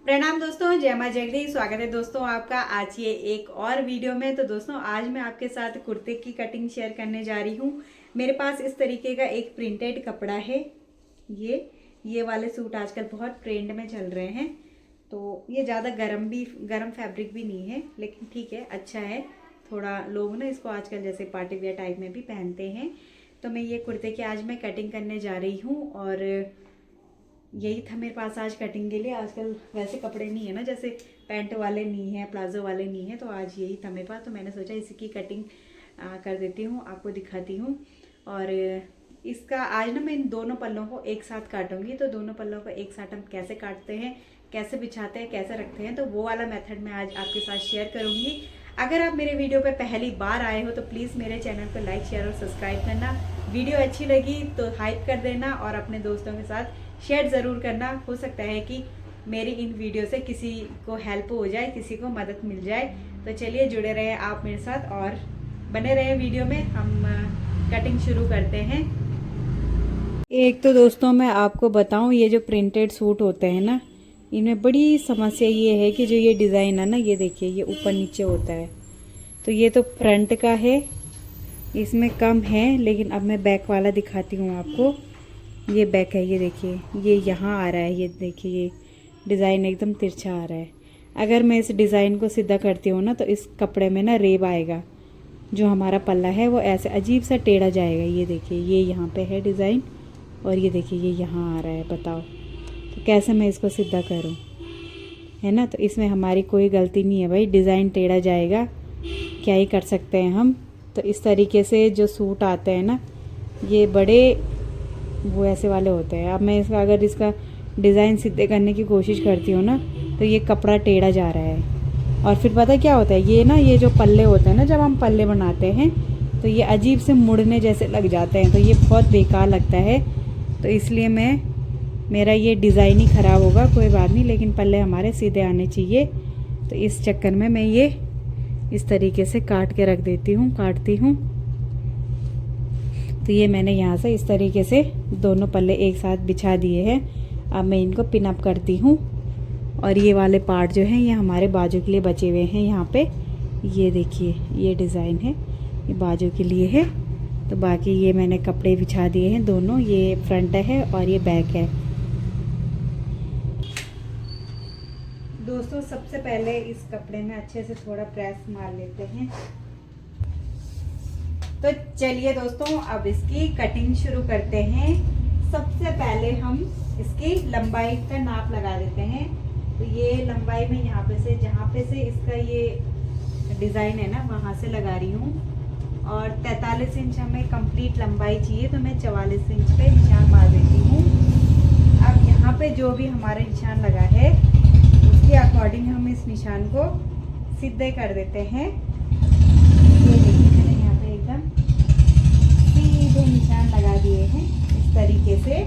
प्रणाम दोस्तों, जय मां जगदीश। स्वागत है दोस्तों आपका आज ये एक और वीडियो में। तो दोस्तों आज मैं आपके साथ कुर्ते की कटिंग शेयर करने जा रही हूँ। मेरे पास इस तरीके का एक प्रिंटेड कपड़ा है। ये वाले सूट आजकल बहुत ट्रेंड में चल रहे हैं। तो ये ज़्यादा गरम फैब्रिक भी नहीं है, लेकिन ठीक है, अच्छा है। थोड़ा लोग ना इसको आजकल जैसे पार्टी वेयर टाइप में भी पहनते हैं। तो मैं ये कुर्ते की आज मैं कटिंग करने जा रही हूँ और यही था मेरे पास आज कटिंग के लिए। आजकल वैसे कपड़े नहीं है ना, जैसे पैंट वाले नहीं है, प्लाजो वाले नहीं है, तो आज यही था मेरे पास। तो मैंने सोचा इसी की कटिंग कर देती हूँ, आपको दिखाती हूँ। और इसका आज ना मैं इन दोनों पल्लों को एक साथ काटूंगी। तो दोनों पल्लों को एक साथ हम कैसे काटते हैं, कैसे बिछाते हैं, कैसे रखते हैं, तो वो वाला मेथड मैं आज आपके साथ शेयर करूँगी। अगर आप मेरे वीडियो पे पहली बार आए हो तो प्लीज़ मेरे चैनल को लाइक, शेयर और सब्सक्राइब करना। वीडियो अच्छी लगी तो हाइप कर देना और अपने दोस्तों के साथ शेयर ज़रूर करना। हो सकता है कि मेरी इन वीडियो से किसी को हेल्प हो जाए, किसी को मदद मिल जाए। तो चलिए जुड़े रहे आप मेरे साथ और बने रहे वीडियो में। हम कटिंग शुरू करते हैं। एक तो दोस्तों मैं आपको बताऊं, ये जो प्रिंटेड सूट होते हैं ना, इनमें बड़ी समस्या ये है कि जो ये डिज़ाइन है ना, ये देखिए ये ऊपर नीचे होता है। तो ये तो फ्रंट का है, इसमें कम है, लेकिन अब मैं बैक वाला दिखाती हूँ आपको। ये बैक है, ये देखिए ये यहाँ आ रहा है, ये देखिए ये डिज़ाइन एकदम तिरछा आ रहा है। अगर मैं इस डिज़ाइन को सीधा करती हूँ ना, तो इस कपड़े में ना रेब आएगा। जो हमारा पल्ला है वो ऐसे अजीब सा टेढ़ा जाएगा। ये देखिए ये यहाँ पे है डिज़ाइन और ये देखिए ये यहाँ आ रहा है। बताओ तो कैसे मैं इसको सीधा करूँ, है ना। तो इसमें हमारी कोई गलती नहीं है भाई, डिज़ाइन टेढ़ा जाएगा, क्या ही कर सकते हैं हम। तो इस तरीके से जो सूट आते हैं ना, ये बड़े वो ऐसे वाले होते हैं। अब मैं इसका अगर इसका डिज़ाइन सीधे करने की कोशिश करती हूँ ना, तो ये कपड़ा टेढ़ा जा रहा है। और फिर पता क्या होता है, ये ना ये जो पल्ले होते हैं ना, जब हम पल्ले बनाते हैं तो ये अजीब से मुड़ने जैसे लग जाते हैं। तो ये बहुत बेकार लगता है। तो इसलिए मेरा ये डिज़ाइन ही ख़राब होगा, कोई बात नहीं, लेकिन पल्ले हमारे सीधे आने चाहिए। तो इस चक्कर में मैं ये इस तरीके से काट के रख देती हूँ, काटती हूँ। तो ये मैंने यहाँ से इस तरीके से दोनों पल्ले एक साथ बिछा दिए हैं। अब मैं इनको पिन अप करती हूँ। और ये वाले पार्ट जो हैं ये हमारे बाजू के लिए बचे हुए हैं। यहाँ पे ये देखिए ये डिज़ाइन है, ये बाजू के लिए है। तो बाकी ये मैंने कपड़े बिछा दिए हैं दोनों, ये फ्रंट है और ये बैक है। दोस्तों सबसे पहले इस कपड़े में अच्छे से थोड़ा प्रेस मार लेते हैं। तो चलिए दोस्तों अब इसकी कटिंग शुरू करते हैं। सबसे पहले हम इसकी लंबाई का नाप लगा देते हैं। तो ये लंबाई में यहाँ पे से, जहाँ पे से इसका ये डिज़ाइन है ना, वहाँ से लगा रही हूँ। और 43 इंच हमें कंप्लीट लंबाई चाहिए, तो मैं 44 इंच पे निशान मार देती हूँ। अब यहाँ पे जो भी हमारे निशान लगा है उसके अकॉर्डिंग हम इस निशान को सीधे कर देते हैं। ये देखिए मैंने यहाँ पे एकदम सीधे निशान लगा दिए हैं इस तरीके से।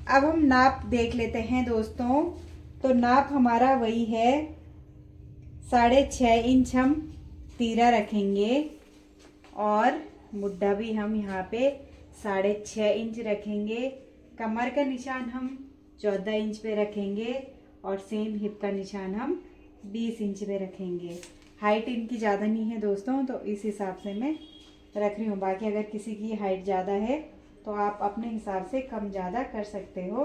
अब हम नाप देख लेते हैं दोस्तों। तो नाप हमारा वही है, 6.5 इंच हम तीरा रखेंगे और मुड्ढा भी हम यहाँ पे 6.5 इंच रखेंगे। कमर का निशान हम 14 इंच पे रखेंगे और सेम हिप का निशान हम 20 इंच पे रखेंगे। हाइट इनकी ज़्यादा नहीं है दोस्तों, तो इस हिसाब से मैं रख रही हूँ। बाकी अगर किसी की हाइट ज़्यादा है तो आप अपने हिसाब से कम ज़्यादा कर सकते हो।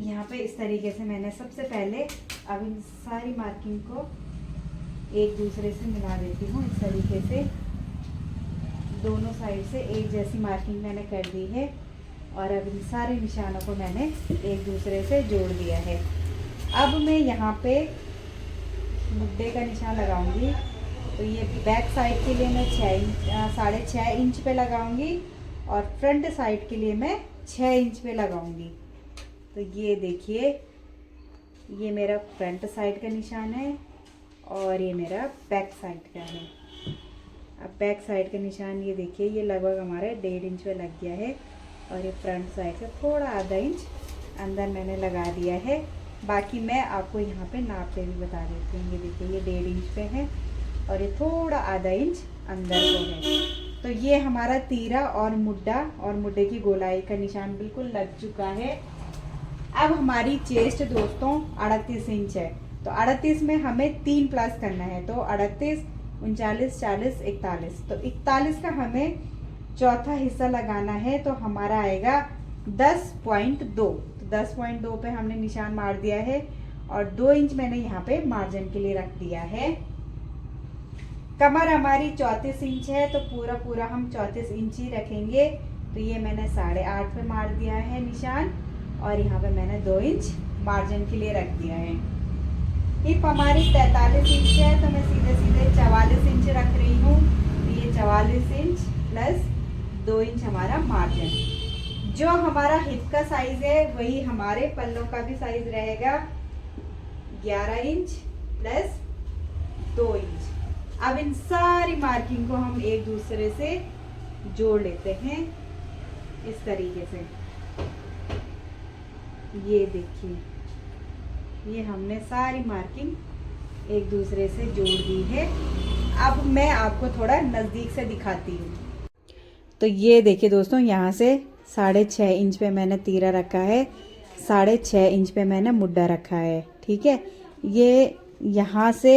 यहाँ पे इस तरीके से मैंने सबसे पहले अब इन सारी मार्किंग को एक दूसरे से मिला देती हूँ। इस तरीके से दोनों साइड से एक जैसी मार्किंग मैंने कर दी है और अब इन सारे निशानों को मैंने एक दूसरे से जोड़ दिया है। अब मैं यहाँ पे मुड्ढे का निशान लगाऊंगी। तो ये बैक साइड के लिए मैं 6.5 इंच पे लगाऊंगी और फ्रंट साइड के लिए मैं 6 इंच पे लगाऊंगी। तो ये देखिए ये मेरा फ्रंट साइड का निशान है और ये मेरा बैक साइड का है। अब बैक साइड का निशान ये देखिए ये लगभग हमारे 1.5 इंच पे लग गया है और ये फ्रंट साइड से थोड़ा आधा इंच अंदर मैंने लगा दिया है। बाकी मैं आपको यहाँ पे नाप पे भी बता देती हूँ। ये देखिए ये 1.5 इंच पे है और ये थोड़ा आधा इंच अंदर को है। तो ये हमारा तीरा और मुड्ढा और मुड्ढे की गोलाई का निशान बिल्कुल लग चुका है। अब हमारी चेस्ट दोस्तों 38 इंच है, तो 38 में हमें 3 प्लस करना है, तो 38, 39, 40, 41, तो 41 का हमें चौथा हिस्सा लगाना है, तो हमारा आएगा 10.2। तो 10.2 पे हमने निशान मार दिया है और 2 इंच मैंने यहाँ पे मार्जिन के लिए रख दिया है। कमर हमारी 34 इंच है, तो पूरा हम 34 इंच ही रखेंगे, तो ये मैंने 8.5 पे मार दिया है निशान और यहाँ पे मैंने 2 इंच मार्जिन के लिए रख दिया है। हिप हमारी 43 इंच है, तो मैं सीधे 44 इंच रख रही हूँ, तो ये 44 इंच प्लस 2 इंच हमारा मार्जिन। जो हमारा हिप का साइज है वही हमारे पल्लों का भी साइज रहेगा, 11 इंच प्लस 2 इंच। अब इन सारी मार्किंग को हम एक दूसरे से जोड़ लेते हैं इस तरीके से। ये देखिए, ये हमने सारी मार्किंग एक दूसरे से जोड़ दी है। अब मैं आपको थोड़ा नज़दीक से दिखाती हूँ। तो ये देखिए दोस्तों, यहाँ से 6.5 इंच पे मैंने तीरा रखा है, 6.5 इंच पे मैंने मुड्डा रखा है, ठीक है। ये यहाँ से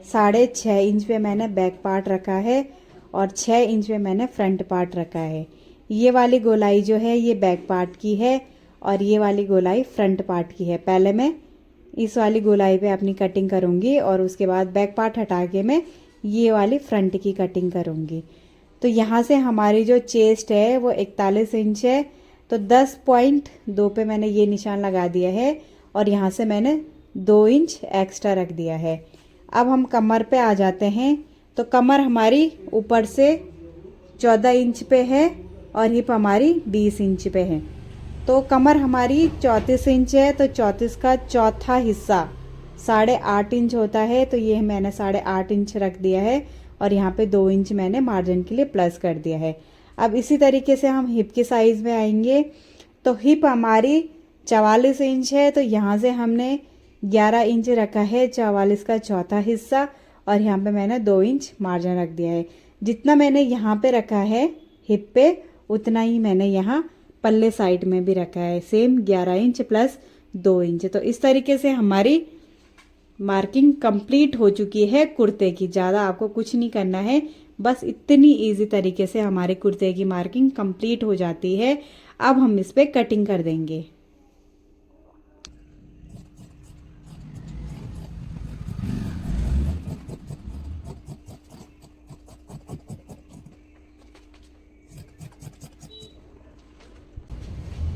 6.5 इंच पे मैंने बैक पार्ट रखा है और 6 इंच पे मैंने फ्रंट पार्ट रखा है। ये वाली गोलाई जो है ये बैक पार्ट की है और ये वाली गोलाई फ्रंट पार्ट की है। पहले मैं इस वाली गोलाई पे अपनी कटिंग करूँगी और उसके बाद बैक पार्ट हटा के मैं ये वाली फ्रंट की कटिंग करूँगी। तो यहाँ से हमारी जो चेस्ट है वो 41 इंच है, तो 10.2 पे मैंने ये निशान लगा दिया है और यहाँ से मैंने 2 इंच एक्स्ट्रा रख दिया है। अब हम कमर पे आ जाते हैं, तो कमर हमारी ऊपर से 14 इंच पे है और हिप हमारी 20 इंच पे है। तो कमर हमारी 34 इंच है, तो 34 का चौथा हिस्सा 8.5 इंच होता है, तो ये मैंने 8.5 इंच रख दिया है और यहाँ पे 2 इंच मैंने मार्जिन के लिए प्लस कर दिया है। अब इसी तरीके से हम हिप के साइज़ में आएंगे, तो हिप हमारी 44 इंच है, तो यहाँ से हमने 11 इंच रखा है, 44 का चौथा हिस्सा, और यहाँ पे मैंने 2 इंच मार्जिन रख दिया है। जितना मैंने यहाँ पे रखा है हिप पे, उतना ही मैंने यहाँ पल्ले साइड में भी रखा है, सेम 11 इंच प्लस 2 इंच। तो इस तरीके से हमारी मार्किंग कंप्लीट हो चुकी है कुर्ते की। ज़्यादा आपको कुछ नहीं करना है, बस इतनी इजी तरीके से हमारे कुर्ते की मार्किंग कंप्लीट हो जाती है। अब हम इस पे कटिंग कर देंगे।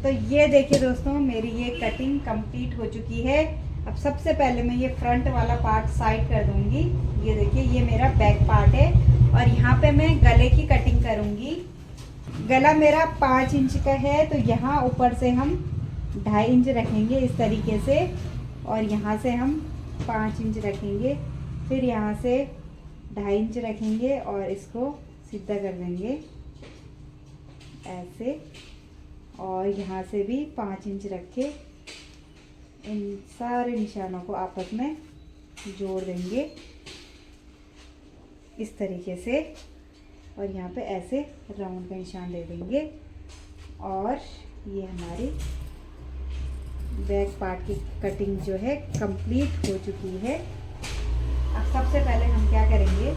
तो ये देखिए दोस्तों, मेरी ये कटिंग कंप्लीट हो चुकी है। अब सबसे पहले मैं ये फ्रंट वाला पार्ट साइड कर दूंगी। ये देखिए, ये मेरा बैक पार्ट है और यहाँ पे मैं गले की कटिंग करूंगी। गला मेरा 5 इंच का है, तो यहाँ ऊपर से हम 2.5 इंच रखेंगे इस तरीके से, और यहाँ से हम 5 इंच रखेंगे, फिर यहाँ से 2.5 इंच रखेंगे और इसको सीधा कर देंगे ऐसे, और यहाँ से भी 5 इंच रख के इन सारे निशानों को आपस में जोड़ देंगे इस तरीके से, और यहाँ पे ऐसे राउंड का निशान दे देंगे। और ये हमारी बैक पार्ट की कटिंग जो है कंप्लीट हो चुकी है। अब सबसे पहले हम क्या करेंगे,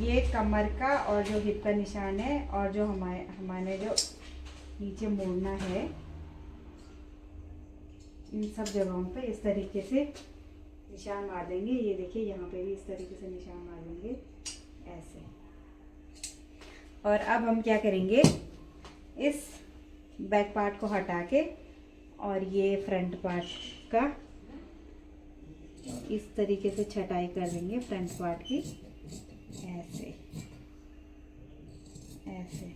ये कमर का और जो हिप का निशान है और जो हमारे जो नीचे मोड़ना है, इन सब जगहों पे इस तरीके से निशान मार देंगे। ये देखिए, यहाँ पे भी इस तरीके से निशान मार देंगे ऐसे। और अब हम क्या करेंगे, इस बैक पार्ट को हटा के और ये फ्रंट पार्ट का इस तरीके से छटाई कर देंगे फ्रंट पार्ट की, ऐसे ऐसे।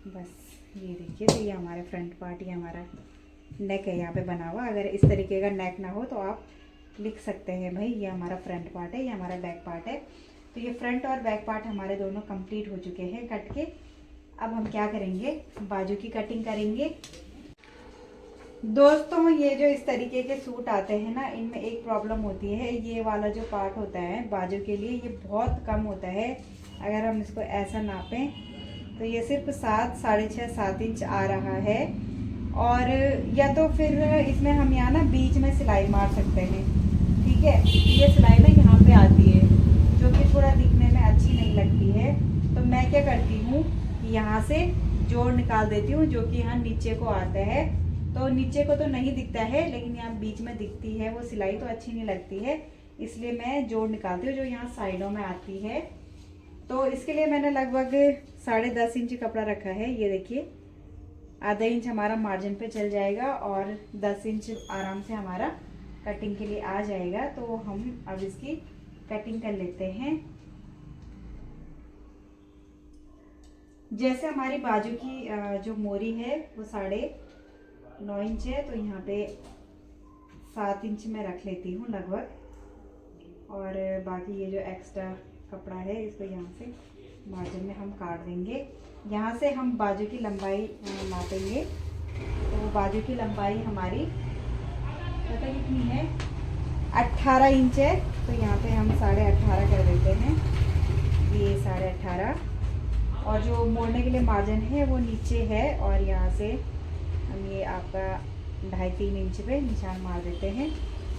बस ये देखिए, तो ये हमारा फ्रंट पार्ट, ये हमारा नेक है यहाँ पे बना हुआ। अगर इस तरीके का नेक ना हो तो आप लिख सकते हैं भाई ये हमारा फ्रंट पार्ट है, ये हमारा बैक पार्ट है। तो ये फ्रंट और बैक पार्ट हमारे दोनों कंप्लीट हो चुके हैं कट के। अब हम क्या करेंगे, बाजू की कटिंग करेंगे। दोस्तों, ये जो इस तरीके के सूट आते हैं ना, इनमें एक प्रॉब्लम होती है, ये वाला जो पार्ट होता है बाजू के लिए ये बहुत कम होता है। अगर हम इसको ऐसा नापें तो ये सिर्फ 7, 6.5, 7 इंच आ रहा है, और या तो फिर इसमें हम यहाँ ना बीच में सिलाई मार सकते हैं। ठीक है, ये सिलाई ना यहाँ पे आती है जो कि थोड़ा दिखने में अच्छी नहीं लगती है। तो मैं क्या करती हूँ, यहाँ से जोड़ निकाल देती हूँ जो कि यहाँ नीचे को आता है। तो नीचे को तो नहीं दिखता है, लेकिन यहाँ बीच में दिखती है वो सिलाई, तो अच्छी नहीं लगती है, इसलिए मैं जोड़ निकालती हूँ जो यहाँ साइडों में आती है। तो इसके लिए मैंने लगभग 10.5 इंच कपड़ा रखा है। ये देखिए, आधा इंच हमारा मार्जिन पे चल जाएगा और 10 इंच आराम से हमारा कटिंग के लिए आ जाएगा। तो हम अब इसकी कटिंग कर लेते हैं। जैसे हमारी बाजू की जो मोरी है वो 9.5 इंच है, तो यहाँ पे 7 इंच में रख लेती हूँ लगभग। और बाकी ये जो एक्स्ट्रा कपड़ा है इसको यहाँ से मार्जिन में हम काट देंगे। यहाँ से हम बाजू की लंबाई नापेंगे। तो बाजू की लंबाई हमारी पता कितनी है, 18 इंच है। तो यहाँ पे हम 18.5 कर देते हैं, ये 18.5। और जो मोड़ने के लिए मार्जिन है वो नीचे है, और यहाँ से हम ये आपका 2.5-3 इंच पे निशान मार देते हैं।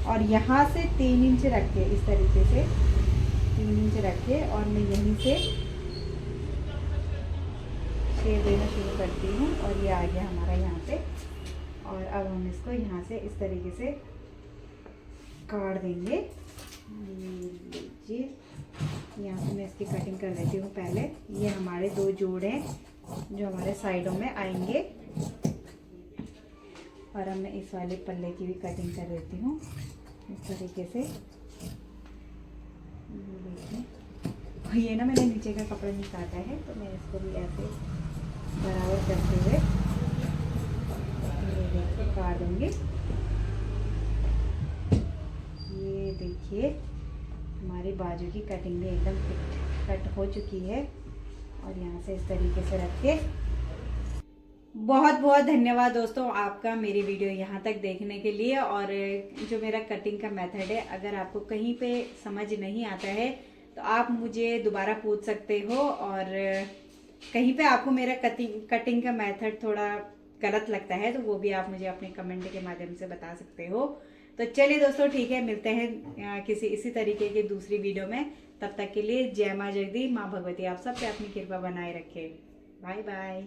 और यहाँ से 3 इंच रख के, इस तरीके से 3 इंच रख के, और मैं यहीं से शेप देना शुरू करती हूँ। और ये आ गया हमारा यहाँ पे। और अब हम इसको यहाँ से इस तरीके से काट देंगे। लीजिए, यहाँ से मैं इसकी कटिंग कर लेती हूँ पहले। ये हमारे 2 जोड़ हैं जो हमारे साइडों में आएंगे। और अब मैं इस वाले पल्ले की भी कटिंग कर देती हूँ इस तरीके से। देखिए, ये ना मैंने नीचे का कपड़ा नहीं काटा है, तो मैं इसको भी ऐसे बराबर करते हुए काट दूँगी। ये देखिए, हमारी बाजू की कटिंग भी एकदम फिट कट हो चुकी है। और यहाँ से इस तरीके से रख के, बहुत बहुत धन्यवाद दोस्तों आपका मेरी वीडियो यहाँ तक देखने के लिए। और जो मेरा कटिंग का मेथड है, अगर आपको कहीं पे समझ नहीं आता है तो आप मुझे दोबारा पूछ सकते हो। और कहीं पे आपको मेरा कटिंग का मेथड थोड़ा गलत लगता है तो वो भी आप मुझे अपने कमेंट के माध्यम से बता सकते हो। तो चलिए दोस्तों, ठीक है, मिलते हैं किसी इसी तरीके की दूसरी वीडियो में। तब तक के लिए जय माँ जगदी, माँ भगवती आप सब पे अपनी कृपा बनाए रखे। Bye bye.